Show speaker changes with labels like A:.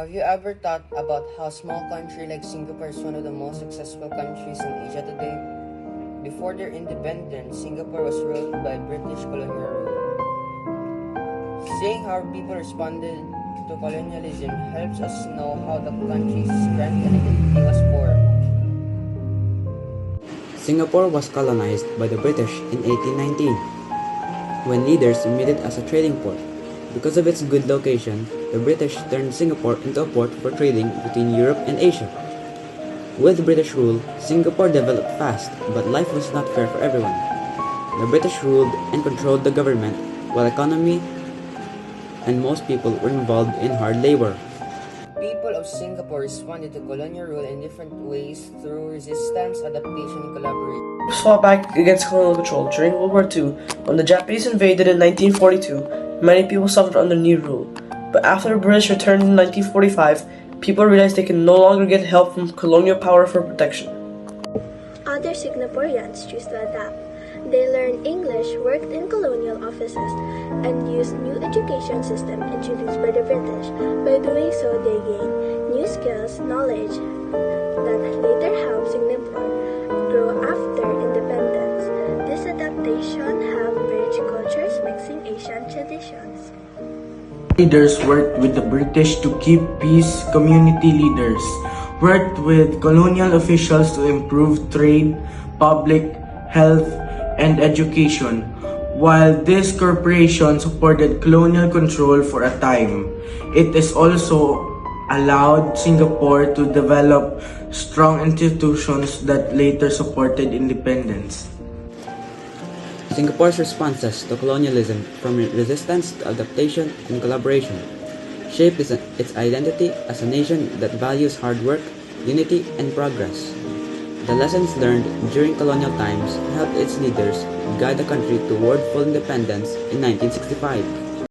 A: Have you ever thought about how a small country like Singapore is one of the most successful countries in Asia today? Before their independence, Singapore was ruled by British colonial rule. Seeing how people responded to colonialism helps us know how the country's strength and identity was formed.
B: Singapore was colonized by the British in 1819, when leaders made it as a trading port. Because of its good location, the British turned Singapore into a port for trading between Europe and Asia. With British rule, Singapore developed fast, but life was not fair for everyone. The British ruled and controlled the government, while economy and most people were involved in hard labor.
A: People of Singapore responded to colonial rule in different ways through resistance, adaptation, and collaboration.
C: Fought back against colonial control during World War II. When the Japanese invaded in 1942, many people suffered under new rule. But after the British returned in 1945, people realized they can no longer get help from colonial power for protection.
D: Other Singaporeans choose to adapt. They learned English, worked in colonial offices, and used new education system introduced by the British. By doing so, they gained new skills, knowledge that later helped Singapore grow after independence. This adaptation helped bridge cultures mixing Asian traditions.
E: Leaders worked with the British to keep peace. Community leaders worked with colonial officials to improve trade, public health, and education. While this corporation supported colonial control for a time, it is also allowed Singapore to develop strong institutions that later supported independence.
B: Singapore's responses to colonialism, from resistance to adaptation and collaboration, shaped its identity as a nation that values hard work, unity, and progress. The lessons learned during colonial times helped its leaders guide the country toward full independence in 1965.